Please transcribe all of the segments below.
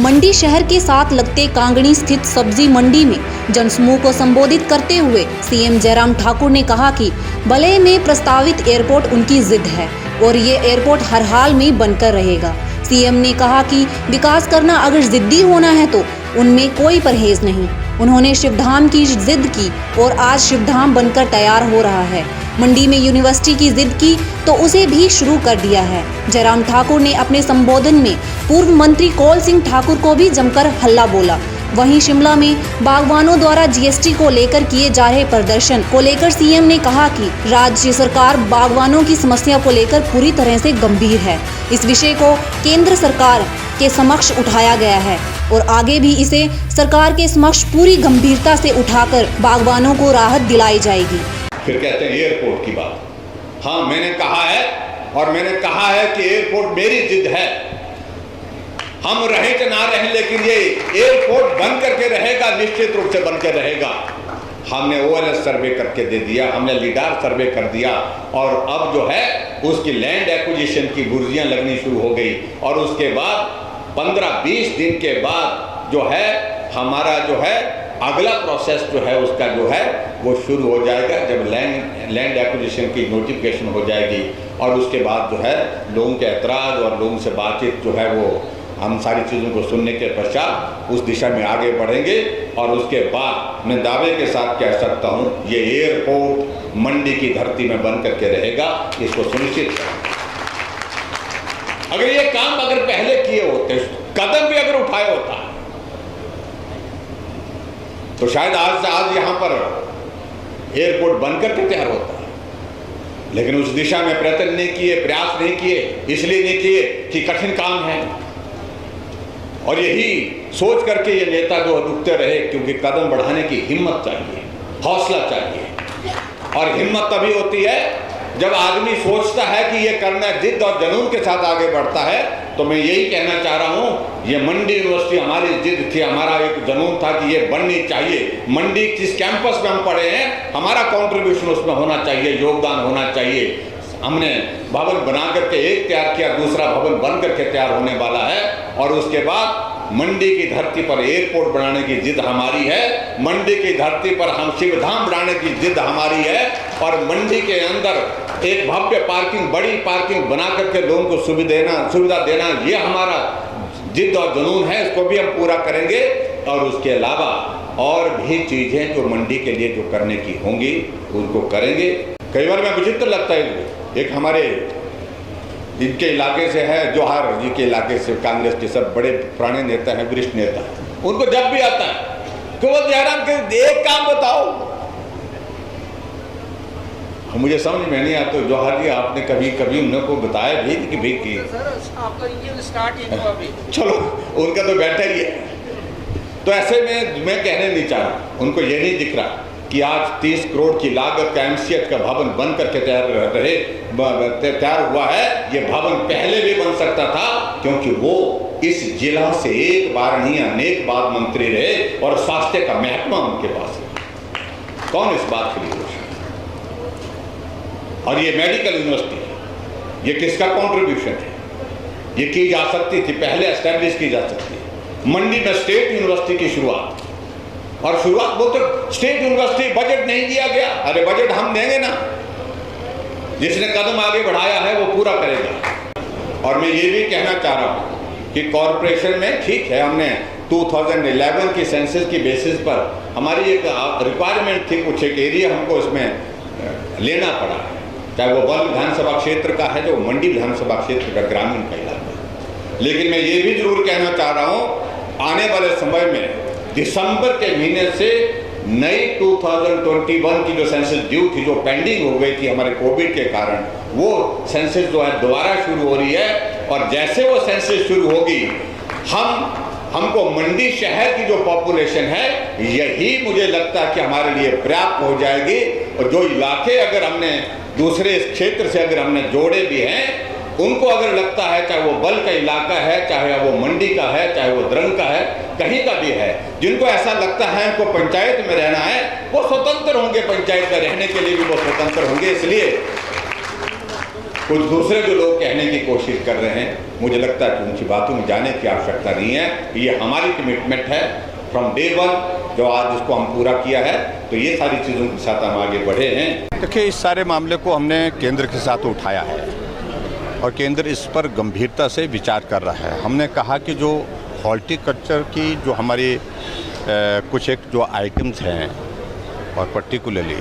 मंडी शहर के साथ लगते कांगड़ी स्थित सब्जी मंडी में जनसमूह को संबोधित करते हुए सीएम जयराम ठाकुर ने कहा कि भले में प्रस्तावित एयरपोर्ट उनकी जिद है और ये एयरपोर्ट हर हाल में बनकर रहेगा। सीएम ने कहा कि विकास करना अगर जिद्दी होना है तो उनमें कोई परहेज नहीं। उन्होंने शिवधाम की जिद की और आज शिवधाम बनकर तैयार हो रहा है। मंडी में यूनिवर्सिटी की जिद की तो उसे भी शुरू कर दिया है। जयराम ठाकुर ने अपने संबोधन में पूर्व मंत्री कौल सिंह ठाकुर को भी जमकर हल्ला बोला। वहीं शिमला में बागवानों द्वारा जीएसटी को लेकर किए जा रहे प्रदर्शन को लेकर सीएम ने कहा कि राज्य सरकार बागवानों की समस्या को लेकर पूरी तरह से गंभीर है। इस विषय को केंद्र सरकार के समक्ष उठाया गया है और आगे भी इसे सरकार के समक्ष पूरी गंभीरता से उठाकर बागवानों को राहत दिलाई जाएगी। फिर कहते हैं एयरपोर्ट की बात। हाँ, मैंने कहा है और मैंने कहा है कि एयरपोर्ट मेरी जिद है। हम रहें कि ना रहें, लेकिन ये एयरपोर्ट बन करके रहेगा, निश्चित रूप से बन के रहेगा। हमने ONS सर्वे करके दे दिया, हमने लीडार सर्वे कर दिया और अब जो है उसकी लैंड एक्विजिशन की गुर्जियां लगनी शुरू हो गई और उसके बाद 15-20 दिन के बाद जो है हमारा जो है अगला प्रोसेस जो है उसका जो है वो शुरू हो जाएगा, जब लैंड एक्विजिशन की नोटिफिकेशन हो जाएगी और उसके बाद जो है लोगों के एतराज़ और लोगों से बातचीत जो है वो हम सारी चीज़ों को सुनने के पश्चात उस दिशा में आगे बढ़ेंगे और उसके बाद मैं दावे के साथ कह सकता हूँ ये एयरपोर्ट मंडी की धरती में बन करके रहेगा, इसको सुनिश्चित करें। अगर ये काम अगर पहले किए होते, कदम भी अगर उठाए होता तो शायद आज यहाँ पर एयरपोर्ट बनकर के तैयार होता, लेकिन उस दिशा में प्रयत्न नहीं किए, प्रयास नहीं किए। इसलिए नहीं किए कि कठिन काम है और यही सोच करके ये नेता जो रुकते रहे, क्योंकि कदम बढ़ाने की हिम्मत चाहिए, हौसला चाहिए। और हिम्मत तभी होती है जब आदमी सोचता है कि ये करना है, जिद और जुनून के साथ आगे बढ़ता है। तो मैं यही कहना चाह रहा हूँ, ये मंडी यूनिवर्सिटी हमारी जिद थी, हमारा एक जुनून था कि ये बननी चाहिए। मंडी जिस कैंपस में हम पढ़े हैं, हमारा कंट्रीब्यूशन उसमें होना चाहिए, योगदान होना चाहिए। हमने भवन बना करके एक तैयार किया, दूसरा भवन बन करके तैयार होने वाला है और उसके बाद मंडी की धरती पर एयरपोर्ट बनाने की जिद हमारी है। मंडी की धरती पर हम शिवधाम बनाने की जिद हमारी है और मंडी के अंदर एक भव्य पार्किंग, बड़ी पार्किंग बना करके लोगों को सुविधा देना, ये हमारा जिद और जुनून है। इसको भी हम पूरा करेंगे और उसके अलावा और भी चीज़ें जो मंडी के लिए जो करने की होंगी उनको करेंगे। कई बार मैं विचित्र लगता है, एक हमारे इनके इलाके से है, जौहर जी के इलाके से, कांग्रेस के सब बड़े पुराने नेता हैं, वरिष्ठ नेता, उनको जब भी आता है तो वो जयराम के एक काम बताओ। मुझे समझ में नहीं आता, जौहर जी आपने कभी उनको बताया भी कि भाई की आपका ये स्टार्ट ही हुआ अभी, चलो उनका तो बैठा ही है। तो ऐसे में मैं कहने नहीं चाह रहा, उनको ये नहीं दिख रहा कि आज 30 करोड़ की लागत का MCH का भवन बन करके तैयार हुआ है। ये भवन पहले भी बन सकता था, क्योंकि वो इस जिला से एक बार नहीं अनेक बार मंत्री रहे और स्वास्थ्य का महकमा उनके पास है। कौन इस बात के लिए दोषी? और ये मेडिकल यूनिवर्सिटी है, ये किसका कॉन्ट्रीब्यूशन है? ये की जा सकती थी, पहले एस्टैब्लिश की जा सकती है। मंडी में स्टेट यूनिवर्सिटी की शुरुआत, और शुरुआत बोलते स्टेट यूनिवर्सिटी बजट नहीं दिया गया। अरे बजट हम देंगे ना, जिसने कदम आगे बढ़ाया है वो पूरा करेगा। और मैं ये भी कहना चाह रहा हूँ कि कॉरपोरेशन में ठीक है, हमने 2011 की सेंसस की बेसिस पर हमारी एक रिक्वायरमेंट थी, कुछ एक एरिया हमको इसमें लेना पड़ा, चाहे वो बल्ह विधानसभा क्षेत्र का है, जो मंडी विधानसभा क्षेत्र का ग्रामीण का इलाका। लेकिन मैं ये भी जरूर कहना चाह रहा हूँ, आने वाले समय में दिसंबर के महीने से नई 2021 की जो सेंसस ड्यू थी, जो पेंडिंग हो गई थी हमारे कोविड के कारण, वो सेंसस जो है दोबारा शुरू हो रही है। और जैसे वो सेंसस शुरू होगी, हमको मंडी शहर की जो पॉपुलेशन है, यही मुझे लगता है कि हमारे लिए पर्याप्त हो जाएगी। और जो इलाके अगर हमने दूसरे क्षेत्र से अगर हमने जोड़े भी हैं, उनको अगर लगता है, चाहे वो बल का इलाका है, चाहे वो मंडी का है, चाहे वो द्रंग का है, कहीं का भी है, जिनको ऐसा लगता है उनको पंचायत में रहना है, वो स्वतंत्र होंगे, पंचायत में रहने के लिए भी वो स्वतंत्र होंगे। इसलिए कुछ दूसरे जो लोग कहने की कोशिश कर रहे हैं। मुझे लगता है कि उनकी बातों में जाने की आवश्यकता नहीं है। ये हमारी कमिटमेंट है फ्रॉम डे वन, जो आज इसको हम पूरा किया है, तो ये सारी चीज़ों के साथ हम आगे बढ़े हैं। देखिए, इस सारे मामले को हमने केंद्र के साथ उठाया है और केंद्र इस पर गंभीरता से विचार कर रहा है। हमने कहा कि जो हॉर्टिकल्चर की जो हमारी कुछ एक जो आइटम्स हैं, और पर्टिकुलरली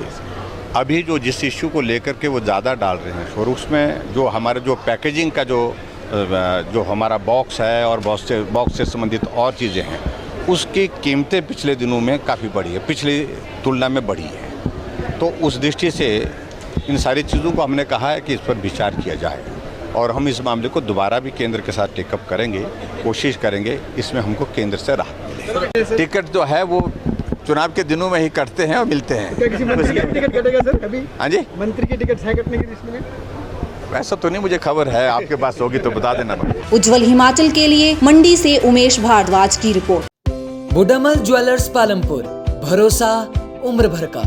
अभी जो जिस इश्यू को लेकर के वो ज़्यादा डाल रहे हैं, और उसमें जो हमारे जो पैकेजिंग का जो हमारा बॉक्स है और बॉक्स से संबंधित और चीज़ें हैं, उसकी कीमतें पिछले दिनों में काफ़ी बढ़ी है, पिछली तुलना में बढ़ी है। तो उस दृष्टि से इन सारी चीज़ों को हमने कहा है कि इस पर विचार किया जाए और हम इस मामले को दोबारा भी केंद्र के साथ टेकअप करेंगे, कोशिश करेंगे इसमें हमको केंद्र से राहत मिले। टिकट जो है वो चुनाव के दिनों में ही कटते हैं और मिलते हैं। क्या किसी मंत्री की टिकट कटेगा सर अभी? हाँ जी, मंत्री की टिकट है कटने की लिस्ट में? ऐसा तो नहीं मुझे खबर है, आपके पास होगी तो बता देना। उज्जवल हिमाचल के लिए मंडी से उमेश भारद्वाज की रिपोर्ट। बुडामल ज्वेलर्स पालमपुर, भरोसा उम्र भर का।